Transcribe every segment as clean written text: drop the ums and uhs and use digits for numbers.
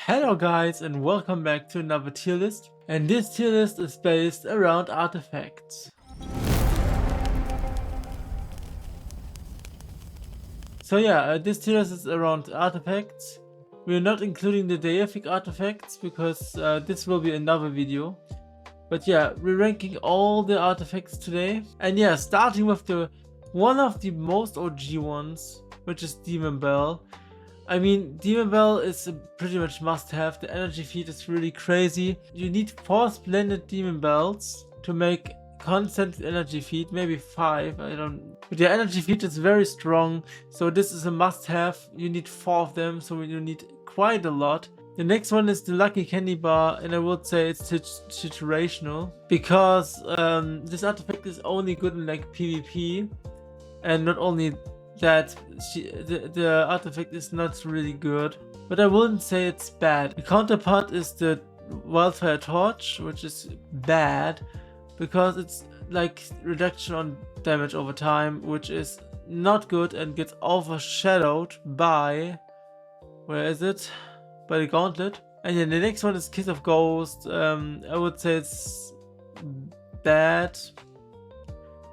Hello guys and welcome back to another tier list, and this tier list is based around artifacts. So yeah, this tier list is around artifacts. We're not including the deific artifacts because this will be another video. But yeah, we're ranking all the artifacts today. And yeah, starting with the one of the most OG ones, which is Demon Bell. I mean, Demon Bell is a pretty much must-have. The energy feed is really crazy. You need 4 splendid Demon Bells to make constant energy feed, maybe 5, I don't... But the energy feed is very strong, so this is a must-have. You need 4 of them, so you need quite a lot. The next one is the Lucky Candy Bar, and I would say it's situational, because this artifact is only good in like PvP, and not only that the artifact is not really good, but I wouldn't say it's bad. The counterpart is the Wildfire Torch, which is bad because it's like reduction on damage over time, which is not good and gets overshadowed by, where is it? By the Gauntlet. And then the next one is Kiss of Ghost. I would say it's bad,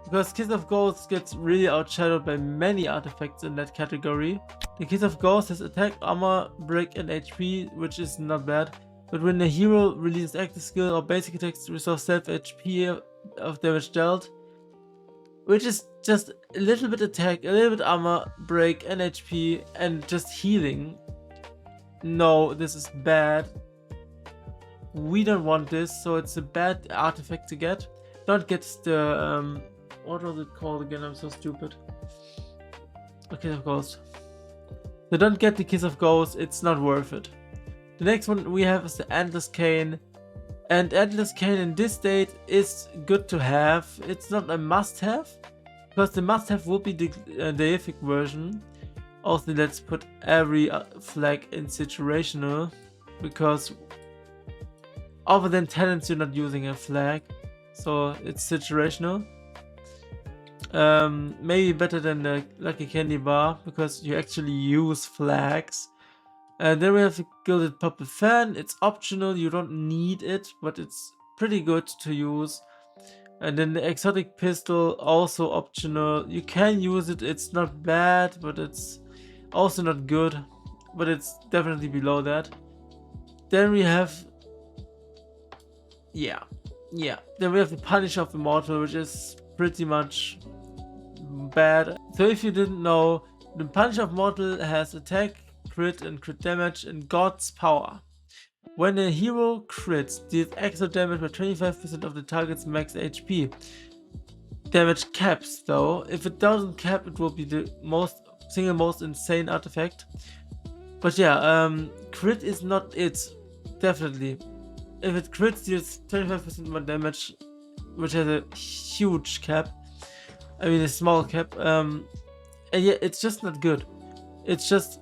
because Kiss of Ghost gets really outshadowed by many artifacts in that category. The Kiss of Ghost has attack, armor, break, and HP, which is not bad. But when the hero releases active skill or basic attacks, restore self HP of damage dealt, which is just a little bit attack, a little bit armor, break, and HP, and just healing. No, this is bad. We don't want this, so it's a bad artifact to get. Don't get the what was it called again? I'm so stupid. A Kiss of Ghost. So don't get the Kiss of Ghost, it's not worth it. The next one we have is the Endless Cane. And Endless Cane in this state is good to have. It's not a must-have, because the must-have will be the deific version. Also, let's put every flag in situational, because other than talents you're not using a flag, so it's situational. Maybe better than the Lucky Candy Bar, because you actually use flags. Then we have the Gilded Purple Fan. It's optional, you don't need it, but it's pretty good to use. And then the Exotic Pistol, also optional. You can use it, it's not bad, but it's also not good, but it's definitely below that. Then we have... Then we have the Punish of Immortal, which is pretty much bad. So if you didn't know, the Punish of Immortal has attack, crit, and crit damage, and God's Power. When a hero crits, deals extra damage by 25% of the target's max HP. Damage caps though. If it doesn't cap, it will be the single most insane artifact. But yeah, crit is not it, definitely. If it crits, deals 25% more damage, which has a huge cap. I mean a small cap. And yeah, it's just not good. It's just,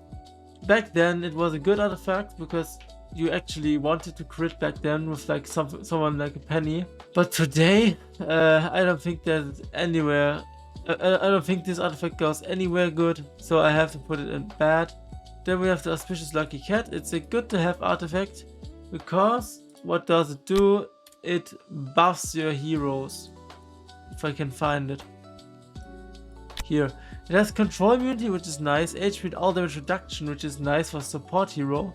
back then it was a good artifact because you actually wanted to crit back then with like someone like a Penny. But today, I don't think there's anywhere. I don't think this artifact goes anywhere good, so I have to put it in bad. Then we have the Auspicious Lucky Cat. It's a good to have artifact, because what does it do? It buffs your heroes. If I can find it. Here. It has control immunity, which is nice. HP and all damage reduction, which is nice for support hero.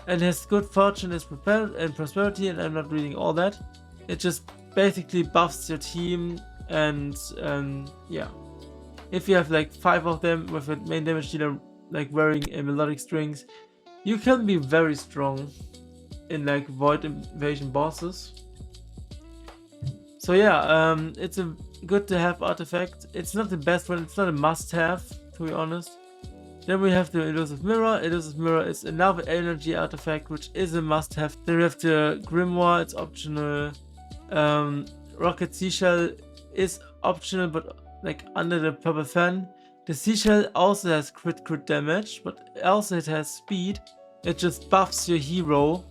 And has good fortune and prosperity, and I'm not reading all that. It just basically buffs your team, and yeah. If you have like 5 of them with a main damage dealer like wearing a melodic strings, you can be very strong in like Void Invasion bosses. So yeah, it's a good to have artifact. It's not the best one, it's not a must-have, to be honest. Then we have the Elusive Mirror. Elusive Mirror is another energy artifact, which is a must-have. Then we have the Grimoire, it's optional. Rocket Seashell is optional, but like under the Purple Fan. The Seashell also has crit damage, but also it has speed. It just buffs your hero,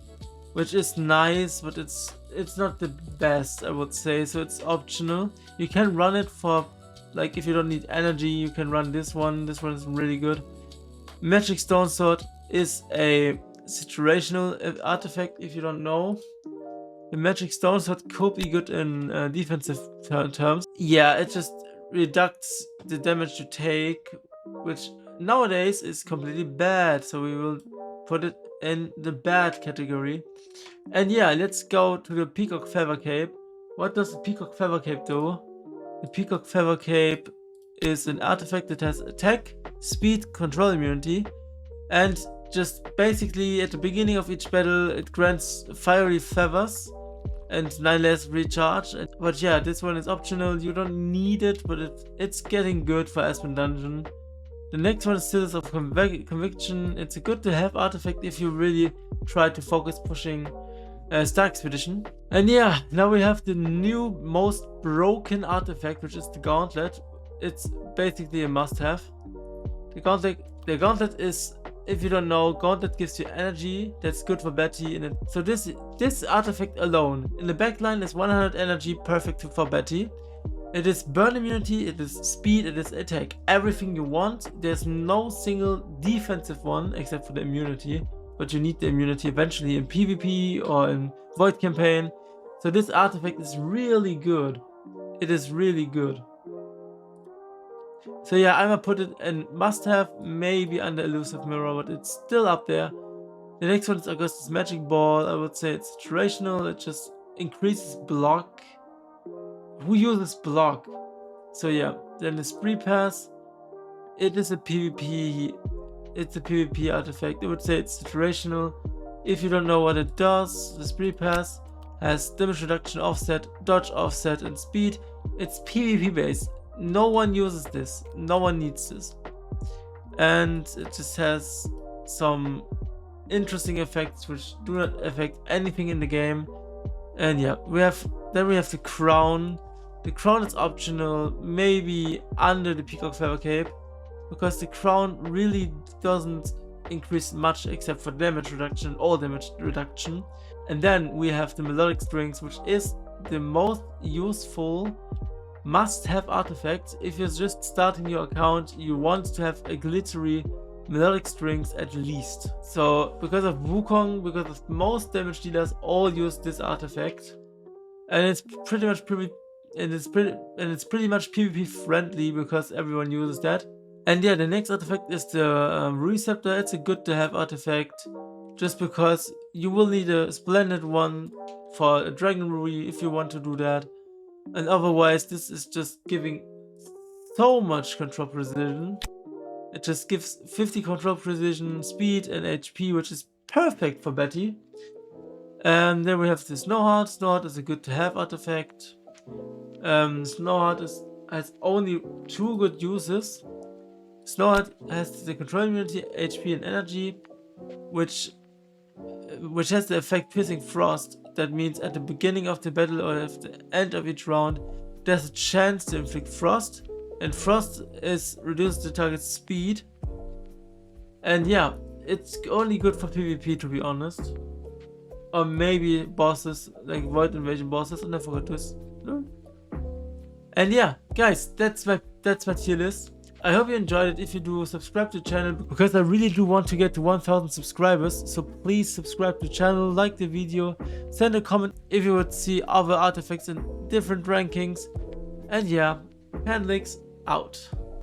which is nice, but it's not the best, I would say, so it's optional. You can run it for, like, if you don't need energy, you can run this one. This one is really good. Magic Stone Sword is a situational artifact if you don't know. The magic stone sword could be good in defensive terms. Yeah, it just reducts the damage you take, which nowadays is completely bad, so we will put it in the bad category. And yeah, let's go to the Peacock Feather Cape. What does the Peacock Feather Cape do? The Peacock Feather Cape is an artifact that has attack, speed, control immunity, and just basically at the beginning of each battle it grants fiery feathers and 9 less recharge. But yeah, this one is optional, you don't need it, but it's getting good for Aspen Dungeon. The next one is Seals of Conviction. It's a good to have artifact if you really try to focus pushing Star Expedition. And yeah, now we have the new most broken artifact, which is the Gauntlet. It's basically a must-have. The Gauntlet is, if you don't know, Gauntlet gives you energy that's good for Betty. So this artifact alone in the backline is 100 energy, perfect for Betty. It is burn immunity, it is speed, it is attack, everything you want. There's no single defensive one except for the immunity, but you need the immunity eventually in PvP or in Void Campaign. So this artifact is really good. It is really good. So yeah, I'm gonna put it in must-have, maybe under Elusive Mirror, but it's still up there. The next one is Augustus Magic Ball. I would say it's situational, it just increases block. Who uses block? So yeah, then the Spree Pass. It is a PvP. It's a PvP artifact. I would say it's situational. If you don't know what it does, the Spree Pass has damage reduction, offset, dodge offset, and speed. It's PvP based. No one uses this. No one needs this. And it just has some interesting effects which do not affect anything in the game. And yeah, we have the crown. The crown is optional, maybe under the Peacock Feather Cape, because the crown really doesn't increase much except for damage reduction, all damage reduction. And then we have the Melodic Strings, which is the most useful must-have artifact. If you're just starting your account, you want to have a glittery Melodic Strings at least. So because of Wukong, because of most damage dealers all use this artifact, and it's pretty much PvP friendly because everyone uses that. And yeah, the next artifact is the Receptor. It's a good to have artifact, just because you will need a splendid one for a Dragon Ruby if you want to do that. And otherwise, this is just giving so much control precision. It just gives 50 control precision, speed, and HP, which is perfect for Betty. And then we have the Snowheart. Snowheart is a good to have artifact. Snowheart has only 2 good uses. Snowheart has the control immunity, HP, and energy, which has the effect Piercing Frost. That means at the beginning of the battle or at the end of each round, there's a chance to inflict frost, and frost is reduced the target's speed. And yeah, it's only good for PvP, to be honest, or maybe bosses like Void Invasion bosses. And I forgot this. And yeah, guys, that's my tier list. I hope you enjoyed it. If you do, subscribe to the channel, because I really do want to get to 1000 subscribers. So please subscribe to the channel, like the video, send a comment if you would see other artifacts in different rankings. And yeah, Panlix out.